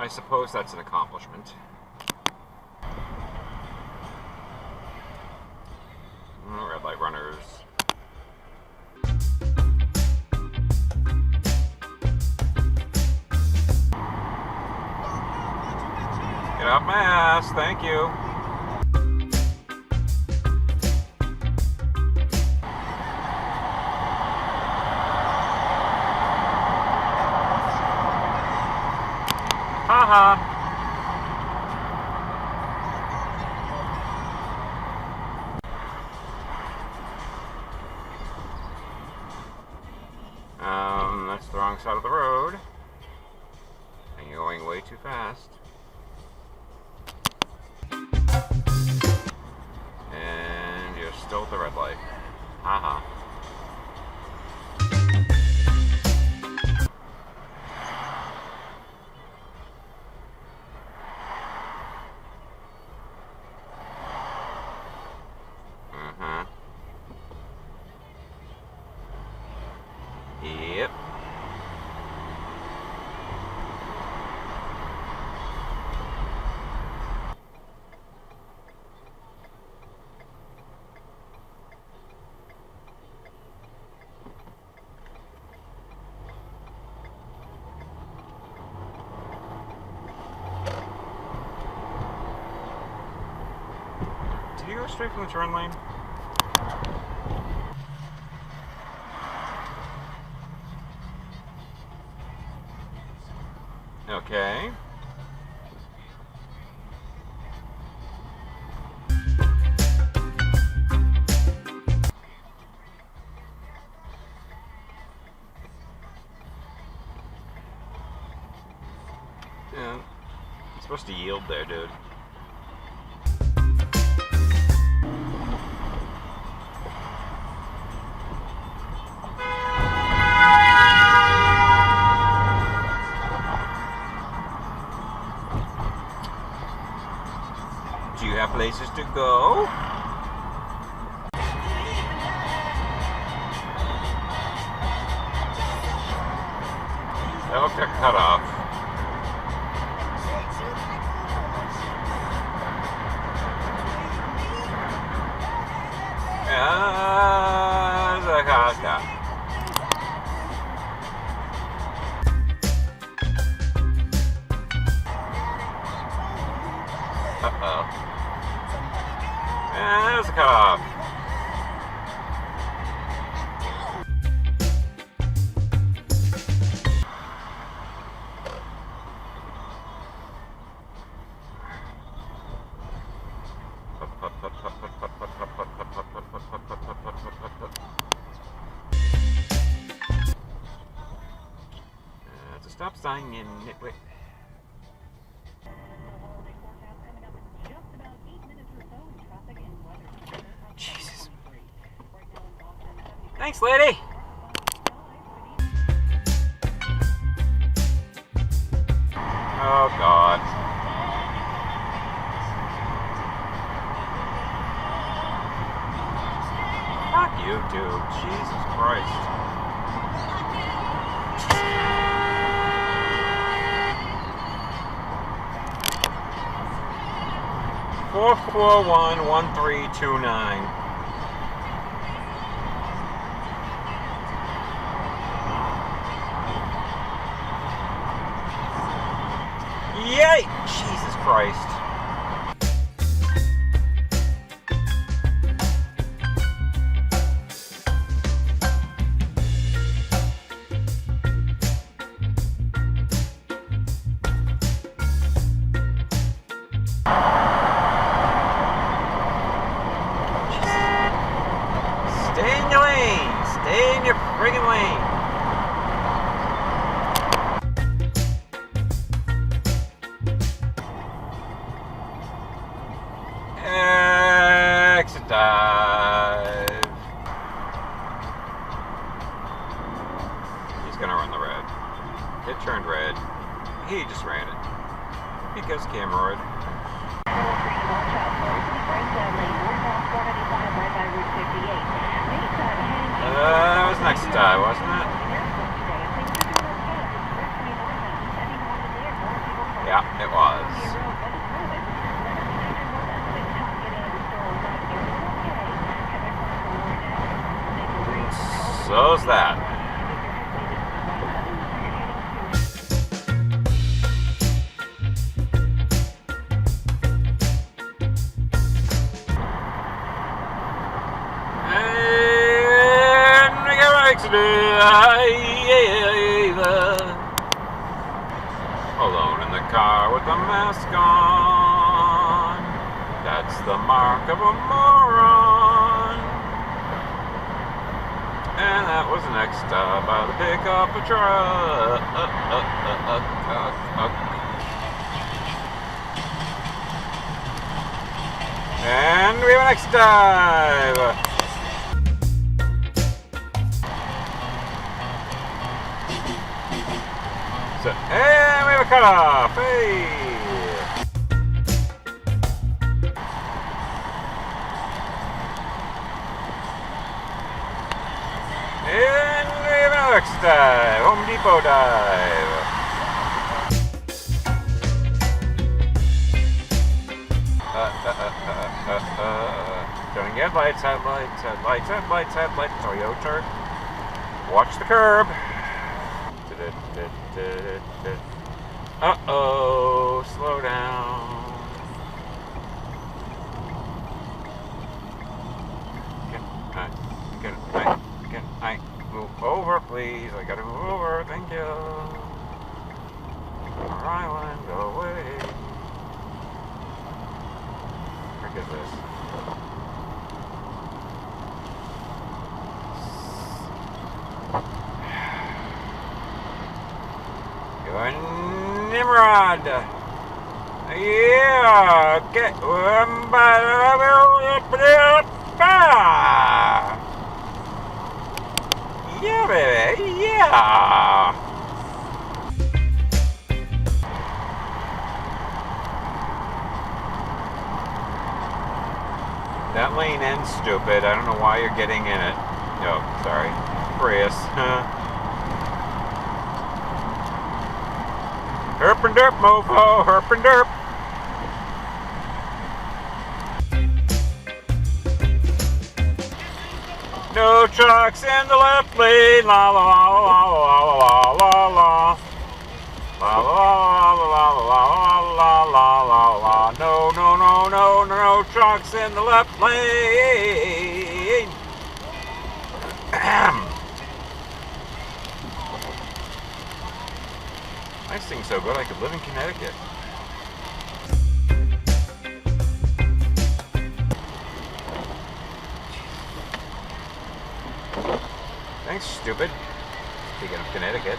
I suppose that's an accomplishment. Red light runners. Get off my ass, thank you. Haha. That's the wrong side of the road. And you're going way too fast. And you're still at the red light. Haha. Yep. Did you go straight from the turn lane? Okay. Yeah. I'm supposed to yield there, dude. Do you have places to go? That looked like a cutoff. Uh-oh. There's a cutoff. It's a stop sign in Nitwit. Jesus. Thanks, lady. Oh, God. Fuck you, dude. Jesus Christ. Four 4411329. Yay! Jesus Christ. Stay in your lane! Stay in your friggin' lane! Exit dive. He's gonna run the red. It turned red. He just ran it. Because Cameroid. That was next dive, wasn't it? Yeah, Yeah, it was. So's that. And we got alone in the car with the mask on. That's the mark of a moron. And that was the next stop. I'll pick up a truck. And we have a next dive. So, and we have a cutoff. Hey. And we have another next dive. Home Depot dive. Showing headlights, Toyota. Watch the curb. Uh-oh, slow down. Can I move over, please? I gotta move over, thank you. Our island away. Where is this? You're Nimrod. Yeah, okay. Yeah, baby, yeah. That lane ends stupid. I don't know why you're getting in it. Oh, sorry. Prius. Herp and derp, mofo. Herp and derp. No trucks in the left lane. La la la la la la la la la. La la la la la la la la la. No, no, no, no, no trucks in the left lane. Nice thing so good I could live in Connecticut. Thanks, stupid. Speaking of Connecticut.